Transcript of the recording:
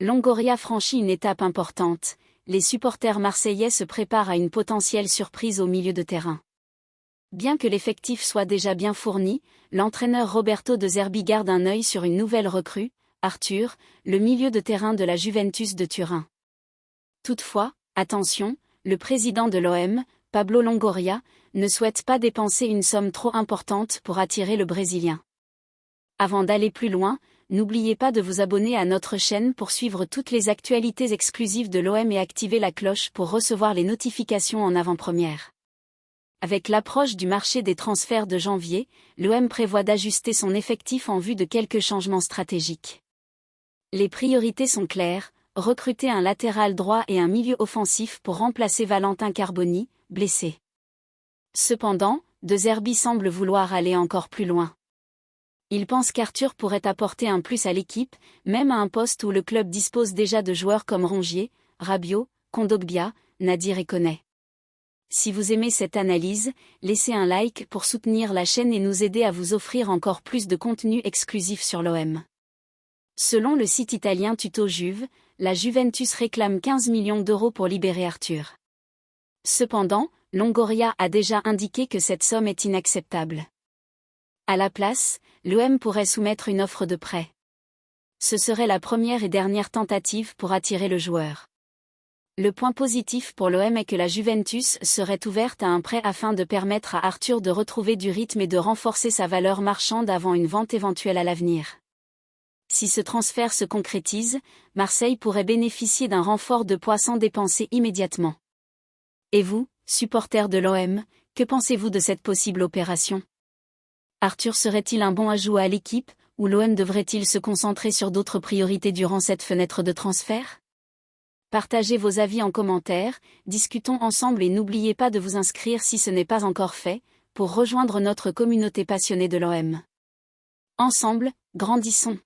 Longoria franchit une étape importante, les supporters marseillais se préparent à une potentielle surprise au milieu de terrain. Bien que l'effectif soit déjà bien fourni, l'entraîneur Roberto De Zerbi garde un œil sur une nouvelle recrue, Arthur, le milieu de terrain de la Juventus de Turin. Toutefois, attention, le président de l'OM, Pablo Longoria, ne souhaite pas dépenser une somme trop importante pour attirer le Brésilien. Avant d'aller plus loin, n'oubliez pas de vous abonner à notre chaîne pour suivre toutes les actualités exclusives de l'OM et activer la cloche pour recevoir les notifications en avant-première. Avec l'approche du marché des transferts de janvier, l'OM prévoit d'ajuster son effectif en vue de quelques changements stratégiques. Les priorités sont claires, recruter un latéral droit et un milieu offensif pour remplacer Valentin Carboni, blessé. Cependant, De Zerbi semble vouloir aller encore plus loin. Il pense qu'Arthur pourrait apporter un plus à l'équipe, même à un poste où le club dispose déjà de joueurs comme Rongier, Rabiot, Kondogbia, Nadir et Koné. Si vous aimez cette analyse, laissez un like pour soutenir la chaîne et nous aider à vous offrir encore plus de contenu exclusif sur l'OM. Selon le site italien Tutto Juve, la Juventus réclame 15 millions d'euros pour libérer Arthur. Cependant, Longoria a déjà indiqué que cette somme est inacceptable. À la place, l'OM pourrait soumettre une offre de prêt. Ce serait la première et dernière tentative pour attirer le joueur. Le point positif pour l'OM est que la Juventus serait ouverte à un prêt afin de permettre à Arthur de retrouver du rythme et de renforcer sa valeur marchande avant une vente éventuelle à l'avenir. Si ce transfert se concrétise, Marseille pourrait bénéficier d'un renfort de poids sans dépenser immédiatement. Et vous, supporters de l'OM, que pensez-vous de cette possible opération ? Arthur serait-il un bon ajout à l'équipe, ou l'OM devrait-il se concentrer sur d'autres priorités durant cette fenêtre de transfert ? Partagez vos avis en commentaire, discutons ensemble et n'oubliez pas de vous inscrire si ce n'est pas encore fait, pour rejoindre notre communauté passionnée de l'OM. Ensemble, grandissons.